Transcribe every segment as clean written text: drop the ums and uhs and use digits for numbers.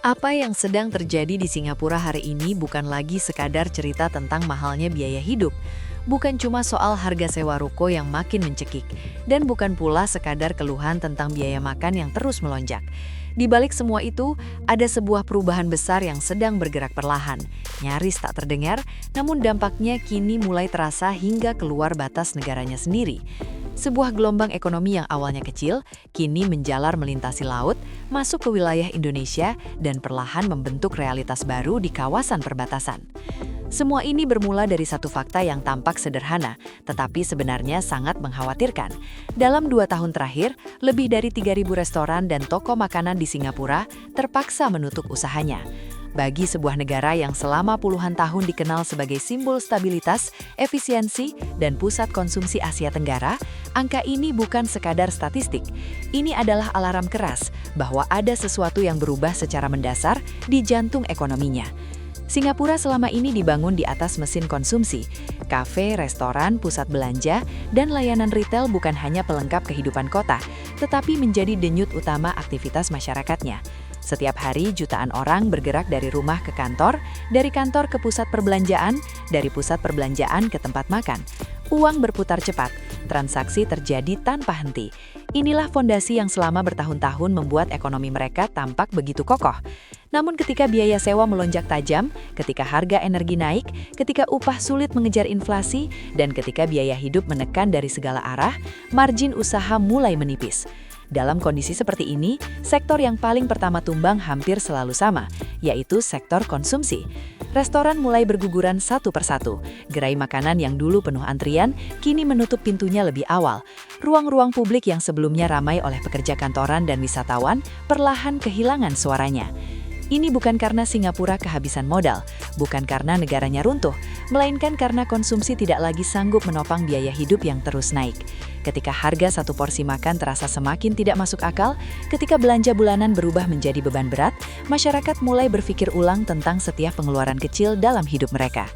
Apa yang sedang terjadi di Singapura hari ini bukan lagi sekadar cerita tentang mahalnya biaya hidup, bukan cuma soal harga sewa ruko yang makin mencekik, dan bukan pula sekadar keluhan tentang biaya makan yang terus melonjak. Di balik semua itu, ada sebuah perubahan besar yang sedang bergerak perlahan, nyaris tak terdengar, namun dampaknya kini mulai terasa hingga keluar batas negaranya sendiri. Sebuah gelombang ekonomi yang awalnya kecil, kini menjalar melintasi laut, masuk ke wilayah Indonesia, dan perlahan membentuk realitas baru di kawasan perbatasan. Semua ini bermula dari satu fakta yang tampak sederhana, tetapi sebenarnya sangat mengkhawatirkan. Dalam 2 tahun terakhir, lebih dari 3.000 restoran dan toko makanan di Singapura terpaksa menutup usahanya. Bagi sebuah negara yang selama puluhan tahun dikenal sebagai simbol stabilitas, efisiensi, dan pusat konsumsi Asia Tenggara, angka ini bukan sekadar statistik. Ini adalah alarm keras bahwa ada sesuatu yang berubah secara mendasar di jantung ekonominya. Singapura selama ini dibangun di atas mesin konsumsi. Kafe, restoran, pusat belanja, dan layanan retail bukan hanya pelengkap kehidupan kota, tetapi menjadi denyut utama aktivitas masyarakatnya. Setiap hari jutaan orang bergerak dari rumah ke kantor, dari kantor ke pusat perbelanjaan, dari pusat perbelanjaan ke tempat makan. Uang berputar cepat, transaksi terjadi tanpa henti. Inilah fondasi yang selama bertahun-tahun membuat ekonomi mereka tampak begitu kokoh. Namun ketika biaya sewa melonjak tajam, ketika harga energi naik, ketika upah sulit mengejar inflasi, dan ketika biaya hidup menekan dari segala arah, margin usaha mulai menipis. Dalam kondisi seperti ini, sektor yang paling pertama tumbang hampir selalu sama, yaitu sektor konsumsi. Restoran mulai berguguran satu persatu. Gerai makanan yang dulu penuh antrian, kini menutup pintunya lebih awal. Ruang-ruang publik yang sebelumnya ramai oleh pekerja kantoran dan wisatawan, perlahan kehilangan suaranya. Ini bukan karena Singapura kehabisan modal, bukan karena negaranya runtuh, melainkan karena konsumsi tidak lagi sanggup menopang biaya hidup yang terus naik. Ketika harga satu porsi makan terasa semakin tidak masuk akal, ketika belanja bulanan berubah menjadi beban berat, masyarakat mulai berpikir ulang tentang setiap pengeluaran kecil dalam hidup mereka.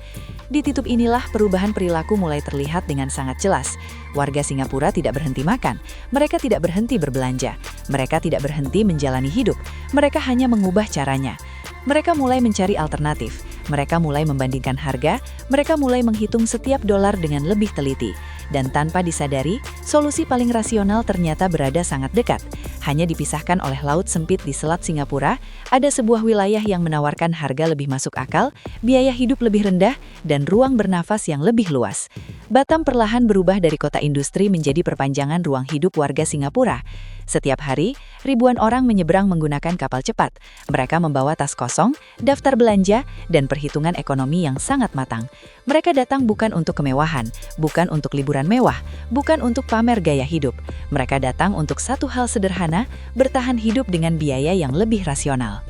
Di titik inilah perubahan perilaku mulai terlihat dengan sangat jelas. Warga Singapura tidak berhenti makan, mereka tidak berhenti berbelanja, mereka tidak berhenti menjalani hidup, mereka hanya mengubah caranya. Mereka mulai mencari alternatif, mereka mulai membandingkan harga, mereka mulai menghitung setiap dolar dengan lebih teliti. Dan tanpa disadari, solusi paling rasional ternyata berada sangat dekat. Hanya dipisahkan oleh laut sempit di Selat Singapura, ada sebuah wilayah yang menawarkan harga lebih masuk akal, biaya hidup lebih rendah, dan ruang bernafas yang lebih luas. Batam perlahan berubah dari kota industri menjadi perpanjangan ruang hidup warga Singapura. Setiap hari, ribuan orang menyeberang menggunakan kapal cepat. Mereka membawa tas kosong, daftar belanja, dan perhitungan ekonomi yang sangat matang. Mereka datang bukan untuk kemewahan, bukan untuk liburan mewah, bukan untuk pamer gaya hidup. Mereka datang untuk satu hal sederhana, bertahan hidup dengan biaya yang lebih rasional.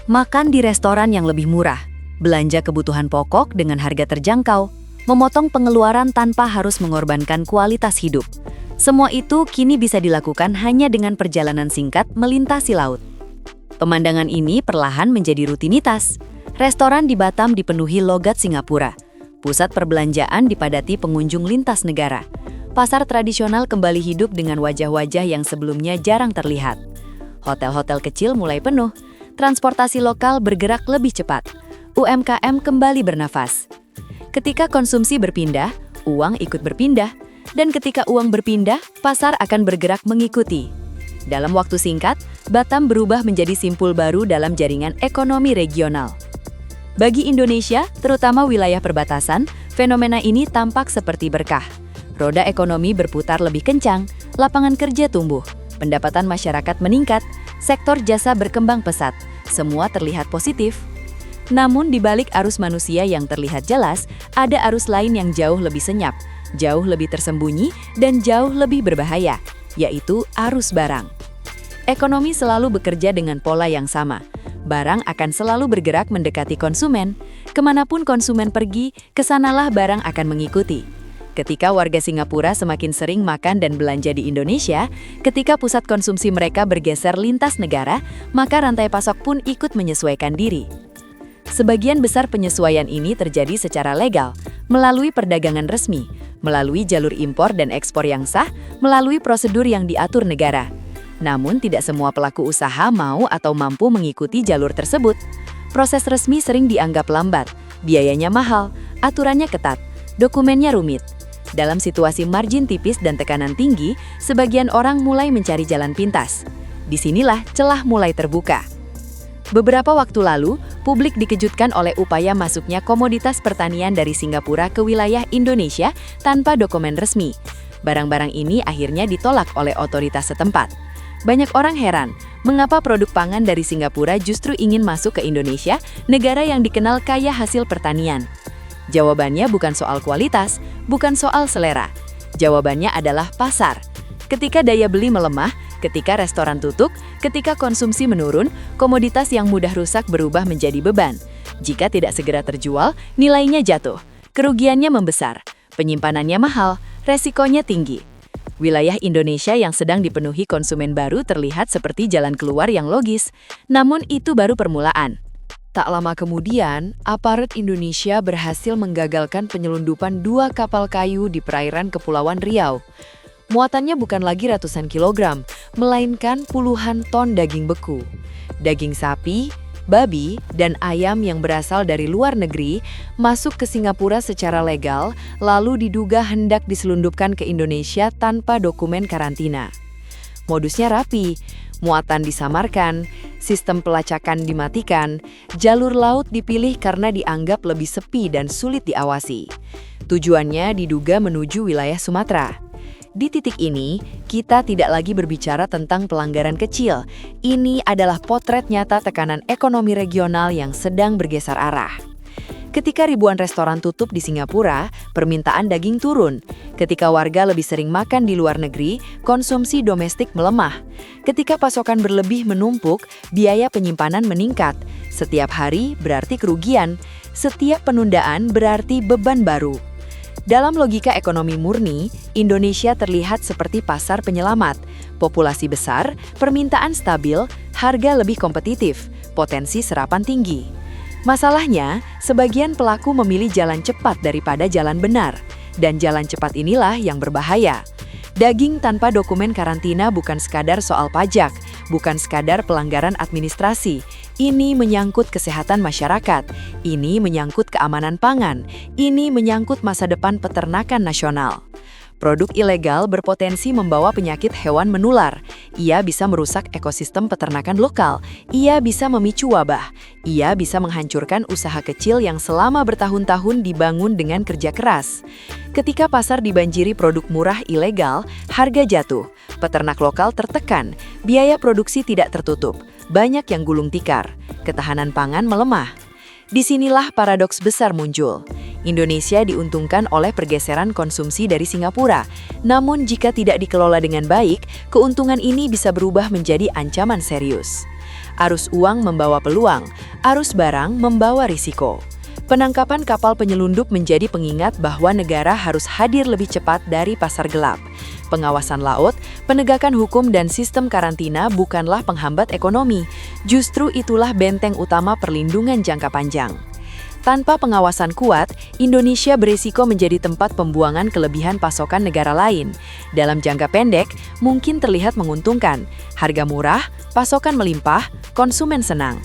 Makan di restoran yang lebih murah, belanja kebutuhan pokok dengan harga terjangkau, memotong pengeluaran tanpa harus mengorbankan kualitas hidup. Semua itu kini bisa dilakukan hanya dengan perjalanan singkat melintasi laut. Pemandangan ini perlahan menjadi rutinitas. Restoran di Batam dipenuhi logat Singapura. Pusat perbelanjaan dipadati pengunjung lintas negara. Pasar tradisional kembali hidup dengan wajah-wajah yang sebelumnya jarang terlihat. Hotel-hotel kecil mulai penuh. Transportasi lokal bergerak lebih cepat. UMKM kembali bernafas. Ketika konsumsi berpindah, uang ikut berpindah. Dan ketika uang berpindah, pasar akan bergerak mengikuti. Dalam waktu singkat, Batam berubah menjadi simpul baru dalam jaringan ekonomi regional. Bagi Indonesia, terutama wilayah perbatasan, fenomena ini tampak seperti berkah. Roda ekonomi berputar lebih kencang, lapangan kerja tumbuh, pendapatan masyarakat meningkat, sektor jasa berkembang pesat. Semua terlihat positif. Namun di balik arus manusia yang terlihat jelas, ada arus lain yang jauh lebih senyap, jauh lebih tersembunyi, dan jauh lebih berbahaya, yaitu arus barang. Ekonomi selalu bekerja dengan pola yang sama. Barang akan selalu bergerak mendekati konsumen. Kemanapun konsumen pergi, kesanalah barang akan mengikuti. Ketika warga Singapura semakin sering makan dan belanja di Indonesia, ketika pusat konsumsi mereka bergeser lintas negara, maka rantai pasok pun ikut menyesuaikan diri. Sebagian besar penyesuaian ini terjadi secara legal, melalui perdagangan resmi, melalui jalur impor dan ekspor yang sah, melalui prosedur yang diatur negara. Namun tidak semua pelaku usaha mau atau mampu mengikuti jalur tersebut. Proses resmi sering dianggap lambat, biayanya mahal, aturannya ketat, dokumennya rumit. Dalam situasi margin tipis dan tekanan tinggi, sebagian orang mulai mencari jalan pintas. Disinilah celah mulai terbuka. Beberapa waktu lalu, publik dikejutkan oleh upaya masuknya komoditas pertanian dari Singapura ke wilayah Indonesia tanpa dokumen resmi. Barang-barang ini akhirnya ditolak oleh otoritas setempat. Banyak orang heran, mengapa produk pangan dari Singapura justru ingin masuk ke Indonesia, negara yang dikenal kaya hasil pertanian. Jawabannya bukan soal kualitas, bukan soal selera. Jawabannya adalah pasar. Ketika daya beli melemah, ketika restoran tutup, ketika konsumsi menurun, komoditas yang mudah rusak berubah menjadi beban. Jika tidak segera terjual, nilainya jatuh, kerugiannya membesar, penyimpanannya mahal, resikonya tinggi. Wilayah Indonesia yang sedang dipenuhi konsumen baru terlihat seperti jalan keluar yang logis, namun itu baru permulaan. Tak lama kemudian, aparat Indonesia berhasil menggagalkan penyelundupan 2 kapal kayu di perairan Kepulauan Riau. Muatannya bukan lagi ratusan kilogram, melainkan puluhan ton daging beku. Daging sapi, babi, dan ayam yang berasal dari luar negeri masuk ke Singapura secara legal, lalu diduga hendak diselundupkan ke Indonesia tanpa dokumen karantina. Modusnya rapi, muatan disamarkan, sistem pelacakan dimatikan, jalur laut dipilih karena dianggap lebih sepi dan sulit diawasi. Tujuannya diduga menuju wilayah Sumatera. Di titik ini, kita tidak lagi berbicara tentang pelanggaran kecil. Ini adalah potret nyata tekanan ekonomi regional yang sedang bergeser arah. Ketika ribuan restoran tutup di Singapura, permintaan daging turun. Ketika warga lebih sering makan di luar negeri, konsumsi domestik melemah. Ketika pasokan berlebih menumpuk, biaya penyimpanan meningkat. Setiap hari berarti kerugian, setiap penundaan berarti beban baru. Dalam logika ekonomi murni, Indonesia terlihat seperti pasar penyelamat. Populasi besar, permintaan stabil, harga lebih kompetitif, potensi serapan tinggi. Masalahnya, sebagian pelaku memilih jalan cepat daripada jalan benar. Dan jalan cepat inilah yang berbahaya. Daging tanpa dokumen karantina bukan sekadar soal pajak, bukan sekadar pelanggaran administrasi. Ini menyangkut kesehatan masyarakat, ini menyangkut keamanan pangan, ini menyangkut masa depan peternakan nasional. Produk ilegal berpotensi membawa penyakit hewan menular. Ia bisa merusak ekosistem peternakan lokal. Ia bisa memicu wabah. Ia bisa menghancurkan usaha kecil yang selama bertahun-tahun dibangun dengan kerja keras. Ketika pasar dibanjiri produk murah ilegal, harga jatuh. Peternak lokal tertekan. Biaya produksi tidak tertutup. Banyak yang gulung tikar. Ketahanan pangan melemah. Disinilah paradoks besar muncul. Indonesia diuntungkan oleh pergeseran konsumsi dari Singapura. Namun jika tidak dikelola dengan baik, keuntungan ini bisa berubah menjadi ancaman serius. Arus uang membawa peluang, arus barang membawa risiko. Penangkapan kapal penyelundup menjadi pengingat bahwa negara harus hadir lebih cepat dari pasar gelap. Pengawasan laut, penegakan hukum dan sistem karantina bukanlah penghambat ekonomi. Justru itulah benteng utama perlindungan jangka panjang. Tanpa pengawasan kuat, Indonesia berisiko menjadi tempat pembuangan kelebihan pasokan negara lain. Dalam jangka pendek, mungkin terlihat menguntungkan. Harga murah, pasokan melimpah, konsumen senang.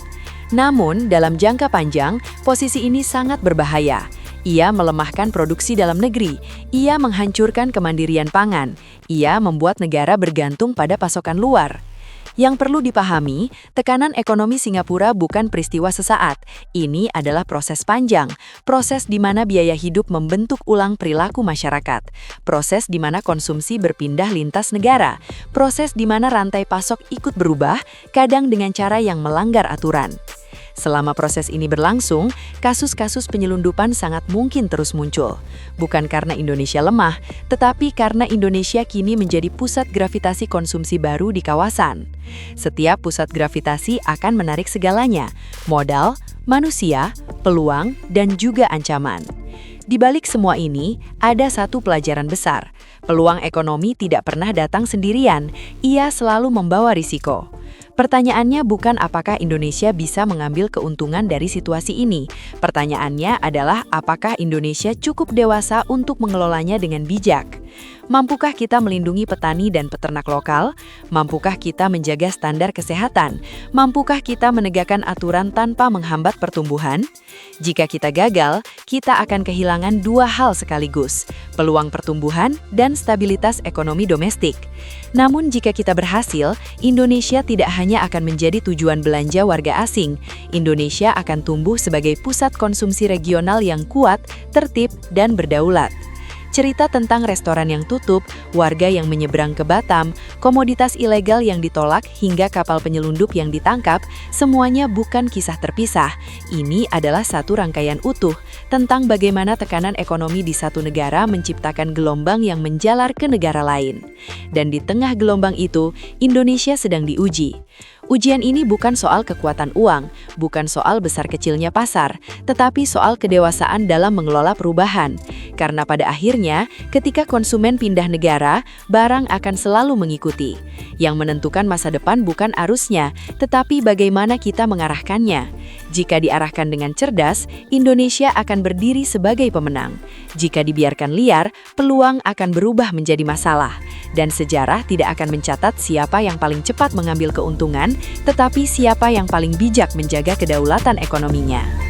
Namun, dalam jangka panjang, posisi ini sangat berbahaya. Ia melemahkan produksi dalam negeri. Ia menghancurkan kemandirian pangan. Ia membuat negara bergantung pada pasokan luar. Yang perlu dipahami, tekanan ekonomi Singapura bukan peristiwa sesaat. Ini adalah proses panjang, proses di mana biaya hidup membentuk ulang perilaku masyarakat, proses di mana konsumsi berpindah lintas negara, proses di mana rantai pasok ikut berubah, kadang dengan cara yang melanggar aturan. Selama proses ini berlangsung, kasus-kasus penyelundupan sangat mungkin terus muncul. Bukan karena Indonesia lemah, tetapi karena Indonesia kini menjadi pusat gravitasi konsumsi baru di kawasan. Setiap pusat gravitasi akan menarik segalanya, modal, manusia, peluang, dan juga ancaman. Di balik semua ini, ada satu pelajaran besar. Peluang ekonomi tidak pernah datang sendirian, ia selalu membawa risiko. Pertanyaannya bukan apakah Indonesia bisa mengambil keuntungan dari situasi ini. Pertanyaannya adalah apakah Indonesia cukup dewasa untuk mengelolanya dengan bijak. Mampukah kita melindungi petani dan peternak lokal? Mampukah kita menjaga standar kesehatan? Mampukah kita menegakkan aturan tanpa menghambat pertumbuhan? Jika kita gagal, kita akan kehilangan dua hal sekaligus, peluang pertumbuhan dan stabilitas ekonomi domestik. Namun jika kita berhasil, Indonesia tidak hanya akan menjadi tujuan belanja warga asing, Indonesia akan tumbuh sebagai pusat konsumsi regional yang kuat, tertib, dan berdaulat. Cerita tentang restoran yang tutup, warga yang menyeberang ke Batam, komoditas ilegal yang ditolak hingga kapal penyelundup yang ditangkap, semuanya bukan kisah terpisah. Ini adalah satu rangkaian utuh tentang bagaimana tekanan ekonomi di satu negara menciptakan gelombang yang menjalar ke negara lain. Dan di tengah gelombang itu, Indonesia sedang diuji. Ujian ini bukan soal kekuatan uang, bukan soal besar kecilnya pasar, tetapi soal kedewasaan dalam mengelola perubahan. Karena pada akhirnya, ketika konsumen pindah negara, barang akan selalu mengikuti. Yang menentukan masa depan bukan arusnya, tetapi bagaimana kita mengarahkannya. Jika diarahkan dengan cerdas, Indonesia akan berdiri sebagai pemenang. Jika dibiarkan liar, peluang akan berubah menjadi masalah. Dan sejarah tidak akan mencatat siapa yang paling cepat mengambil keuntungan, tetapi siapa yang paling bijak menjaga kedaulatan ekonominya.